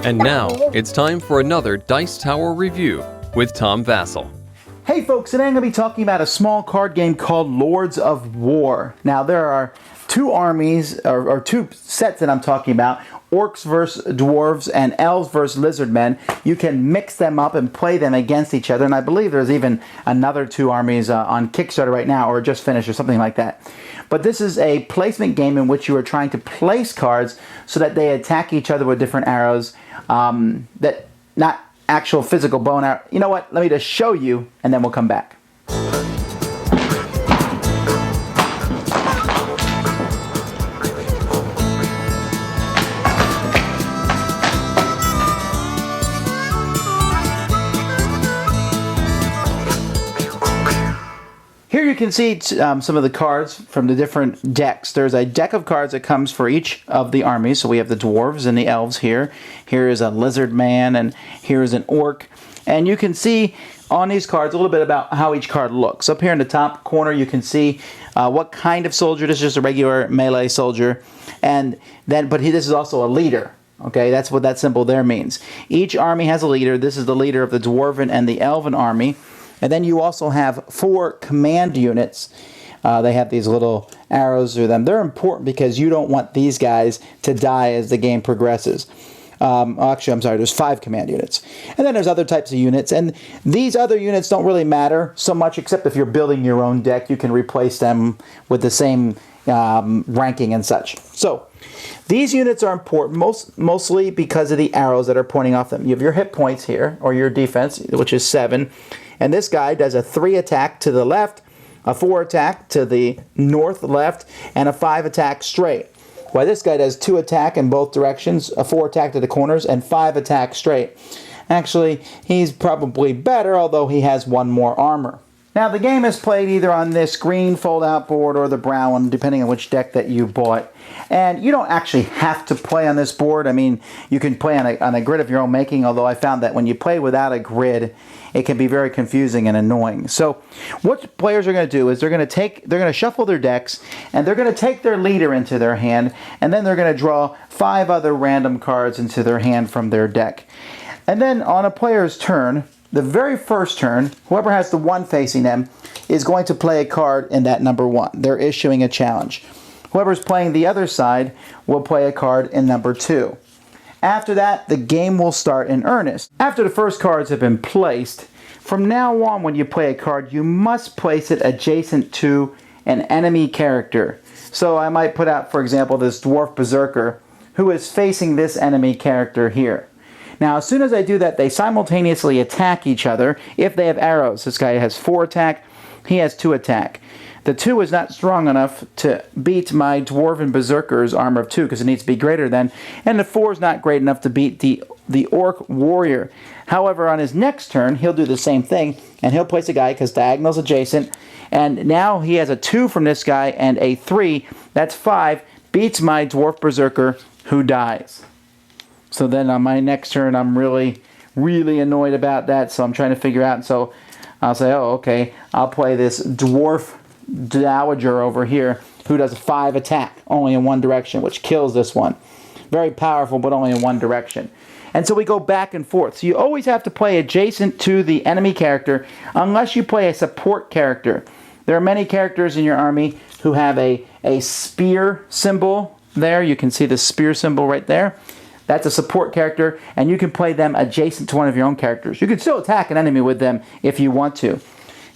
And now, it's time for another Dice Tower review with Tom Vasel. Hey folks, today I'm going to be talking about a small card game called Lords of War. Now there are two armies, or two sets that I'm talking about, orcs versus dwarves and elves versus lizardmen. You can mix them up and play them against each other, and I believe there's even another two armies on Kickstarter right now, or just finished, or something like that. But this is a placement game in which you are trying to place cards so that they attack each other with different arrows, that not actual physical bow and arrow. You know what? Let me just show you, and then we'll come back. Here you can see some of the cards from the different decks. There's a deck of cards that comes for each of the armies. So we have the dwarves and the elves here. Here is a lizard man, and here is an orc. And you can see on these cards a little bit about how each card looks. Up here in the top corner you can see what kind of soldier. This is just a regular melee soldier. And then, this is also a leader. Okay, that's what that symbol there means. Each army has a leader. This is the leader of the dwarven and the elven army. And then you also have 4 command units. They have these little arrows through them. They're important because you don't want these guys to die as the game progresses. Actually, I'm sorry, there's 5 command units. And then there's other types of units. And these other units don't really matter so much, except if you're building your own deck, you can replace them with the same ranking and such. So these units are important mostly because of the arrows that are pointing off them. You have your hit points here, or your defense, which is 7. And this guy does a 3 attack to the left, a 4 attack to the north left, and a 5 attack straight. While this guy does 2 attack in both directions, a 4 attack to the corners, and 5 attack straight. Actually, he's probably better, although he has 1 more armor. Now, the game is played either on this green fold-out board or the brown one, depending on which deck that you bought. And you don't actually have to play on this board. I mean, you can play on a grid of your own making, although I found that when you play without a grid, it can be very confusing and annoying. So what players are going to do is they're going to shuffle their decks, and they're going to take their leader into their hand, and then they're going to draw 5 other random cards into their hand from their deck. And then on a player's turn, the very first turn, whoever has the 1 facing them is going to play a card in that number 1. They're issuing a challenge. Whoever's playing the other side will play a card in number 2. After that, the game will start in earnest. After the first cards have been placed, from now on when you play a card, you must place it adjacent to an enemy character. So I might put out, for example, this dwarf berserker who is facing this enemy character here. Now, as soon as I do that, they simultaneously attack each other if they have arrows. This guy has 4 attack, he has 2 attack. The 2 is not strong enough to beat my dwarven berserker's armor of 2 because it needs to be greater than, and the 4 is not great enough to beat the orc warrior. However, on his next turn, he'll do the same thing, and he'll place a guy because diagonal's adjacent, and now he has a 2 from this guy and a 3, that's 5, beats my dwarf berserker who dies. So then on my next turn, I'm really, really annoyed about that, so I'm trying to figure out. So I'll say, oh, okay, I'll play this dwarf dowager over here who does a 5 attack, only in one direction, which kills this one. Very powerful, but only in one direction. And so we go back and forth. So you always have to play adjacent to the enemy character unless you play a support character. There are many characters in your army who have a spear symbol there. You can see the spear symbol right there. That's a support character, and you can play them adjacent to one of your own characters. You can still attack an enemy with them if you want to.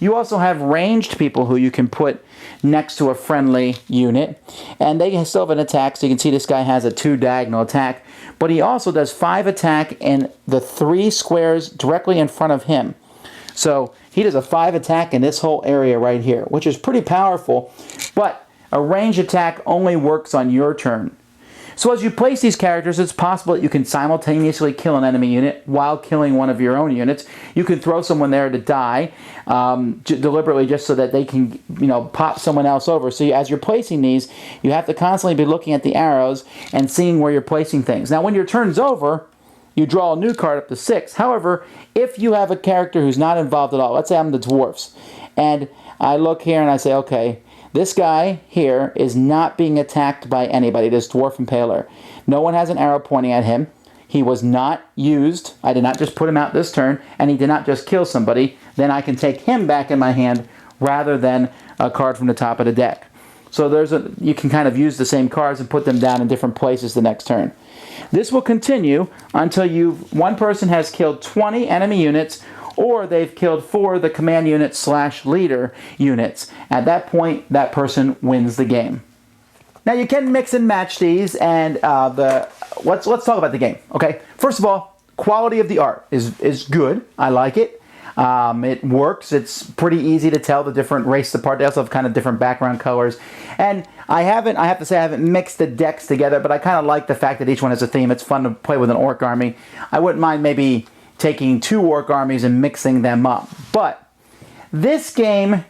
You also have ranged people who you can put next to a friendly unit, and they still have an attack. So you can see this guy has a 2 diagonal attack, but he also does 5 attack in the 3 squares directly in front of him. So he does a 5 attack in this whole area right here, which is pretty powerful, but a range attack only works on your turn. So as you place these characters, it's possible that you can simultaneously kill an enemy unit while killing one of your own units. You can throw someone there to die deliberately just so that they can, pop someone else over. So as you're placing these, you have to constantly be looking at the arrows and seeing where you're placing things. Now, when your turn's over, you draw a new card up to 6. However, if you have a character who's not involved at all, let's say I'm the dwarfs, and I look here and I say, okay, this guy here is not being attacked by anybody, this dwarf impaler. No one has an arrow pointing at him. he was not used. I did not just put him out this turn, and he did not just kill somebody. Then I can take him back in my hand rather than a card from the top of the deck. So you can kind of use the same cards and put them down in different places the next turn. This will continue until one person has killed 20 enemy units, or they've killed 4 of the command unit / leader units. At that point, that person wins the game. Now you can mix and match these, and let's talk about the game. Okay, first of all, quality of the art is good. I like it. It works. It's pretty easy to tell the different races apart. They also have kind of different background colors, and I have to say I haven't mixed the decks together, but I kind of like the fact that each one has a theme. It's fun to play with an orc army. I wouldn't mind maybe taking 2 orc armies and mixing them up, but this game,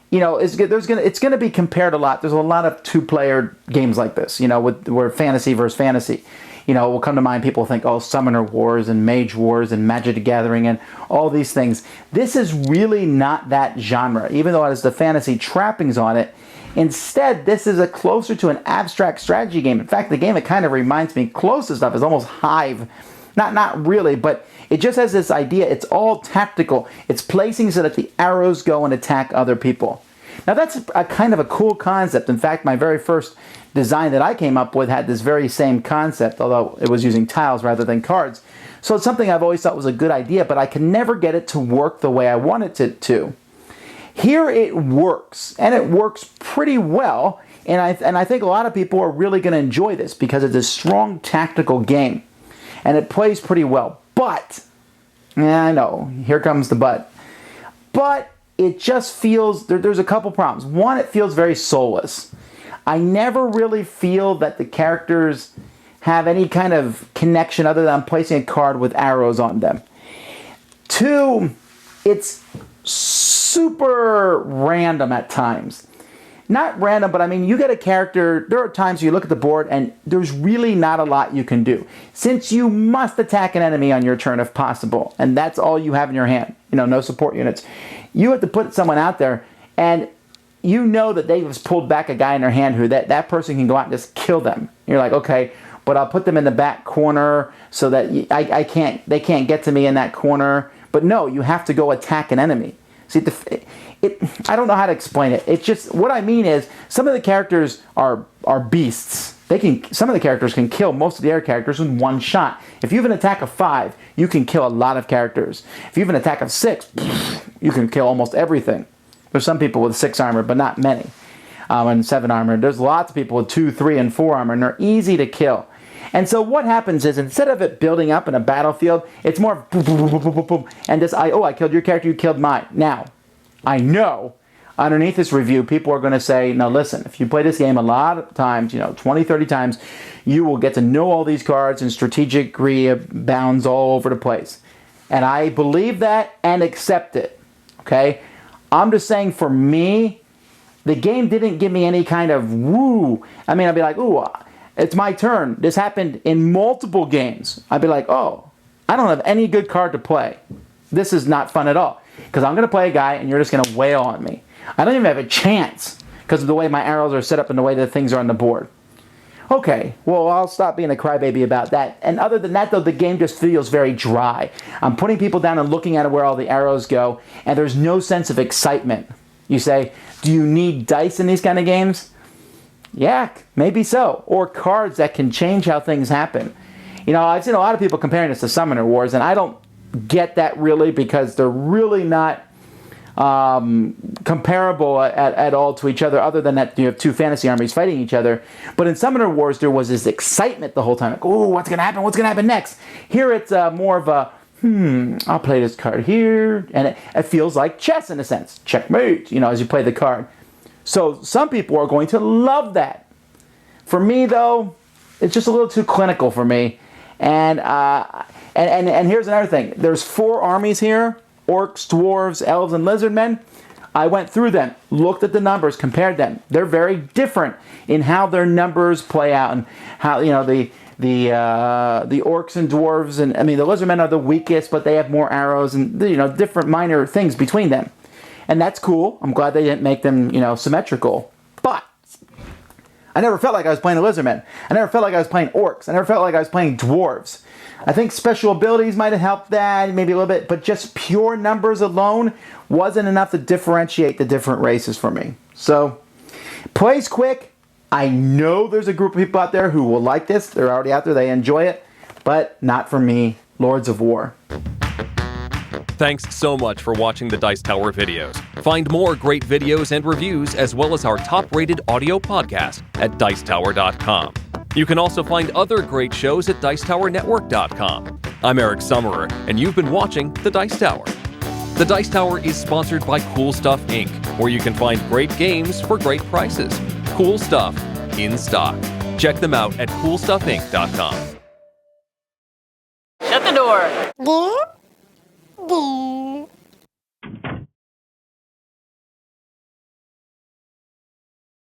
you know, it's going to be compared a lot. There's a lot of 2-player games like this, you know, where fantasy versus fantasy. You know, it will come to mind, people think, oh, Summoner Wars and Mage Wars and Magic the Gathering and all these things. This is really not that genre, even though it has the fantasy trappings on it. Instead, this is closer to an abstract strategy game. In fact, the game it kind of reminds me closest of is almost Hive. Not really, but it just has this idea. It's all tactical. It's placing so that the arrows go and attack other people. Now that's a kind of a cool concept. In fact, my very first design that I came up with had this very same concept, although it was using tiles rather than cards. So it's something I've always thought was a good idea, but I can never get it to work the way I wanted it to. Here it works, and it works pretty well, and I think a lot of people are really going to enjoy this because it's a strong tactical game, and it plays pretty well. But, I know, here comes the but it just feels, there's a couple problems. One, it feels very soulless. I never really feel that the characters have any kind of connection other than placing a card with arrows on them. 2, it's super random at times. Not random, but I mean, you get a character, there are times you look at the board and there's really not a lot you can do. Since you must attack an enemy on your turn if possible, and that's all you have in your hand, you know, no support units. You have to put someone out there, and you know that they've just pulled back a guy in their hand who that person can go out and just kill them. You're like, okay, but I'll put them in the back corner so that they can't get to me in that corner. But no, you have to go attack an enemy. See, I don't know how to explain it. It's just, what I mean is, some of the characters are beasts. Some of the characters can kill most of the other characters with one shot. If you have an attack of 5, you can kill a lot of characters. If you have an attack of 6, you can kill almost everything. There's some people with 6 armor, but not many. And 7 armor. There's lots of people with 2, 3, and 4 armor, and they're easy to kill. And so what happens is, instead of it building up in a battlefield, it's more boom, boom, boom, boom, boom, boom, and just, I killed your character, you killed mine. Now, I know underneath this review, people are going to say, now listen, if you play this game a lot of times, 20, 30 times, you will get to know all these cards, and strategic bounds all over the place. And I believe that and accept it. Okay? I'm just saying, for me, the game didn't give me any kind of woo. I mean, I'd be like, ooh, it's my turn. This happened in multiple games. I'd be like, oh, I don't have any good card to play. This is not fun at all. Because I'm going to play a guy and you're just going to wail on me. I don't even have a chance because of the way my arrows are set up and the way that things are on the board. Okay, well, I'll stop being a crybaby about that. And other than that, though, the game just feels very dry. I'm putting people down and looking at where all the arrows go, and there's no sense of excitement. You say, do you need dice in these kind of games? Yeah, maybe so. Or cards that can change how things happen. I've seen a lot of people comparing this to Summoner Wars, and I don't get that really, because they're really not comparable at all to each other than that you have 2 fantasy armies fighting each other. But in Summoner Wars, there was this excitement the whole time. Like, oh, what's going to happen? What's going to happen next? Here it's more of a, I'll play this card here. And it feels like chess in a sense. Checkmate, as you play the card. So some people are going to love that. For me, though, it's just a little too clinical for me. And here's another thing. There's 4 armies here. Orcs, dwarves, elves, and lizardmen. I went through them, looked at the numbers, compared them. They're very different in how their numbers play out, and how the orcs and dwarves, and the lizardmen are the weakest, but they have more arrows, and different minor things between them. And that's cool. I'm glad they didn't make them symmetrical. But I never felt like I was playing a lizardman. I never felt like I was playing orcs. I never felt like I was playing dwarves. I think special abilities might have helped that, maybe a little bit, but just pure numbers alone wasn't enough to differentiate the different races for me. So, plays quick. I know there's a group of people out there who will like this. They're already out there. They enjoy it, but not for me. Lords of War. Thanks so much for watching the Dice Tower videos. Find more great videos and reviews, as well as our top-rated audio podcast at Dicetower.com. You can also find other great shows at Dicetowernetwork.com. I'm Eric Summerer, and you've been watching The Dice Tower. The Dice Tower is sponsored by Cool Stuff Inc., where you can find great games for great prices. Cool stuff in stock. Check them out at CoolStuffInc.com. Shut the door.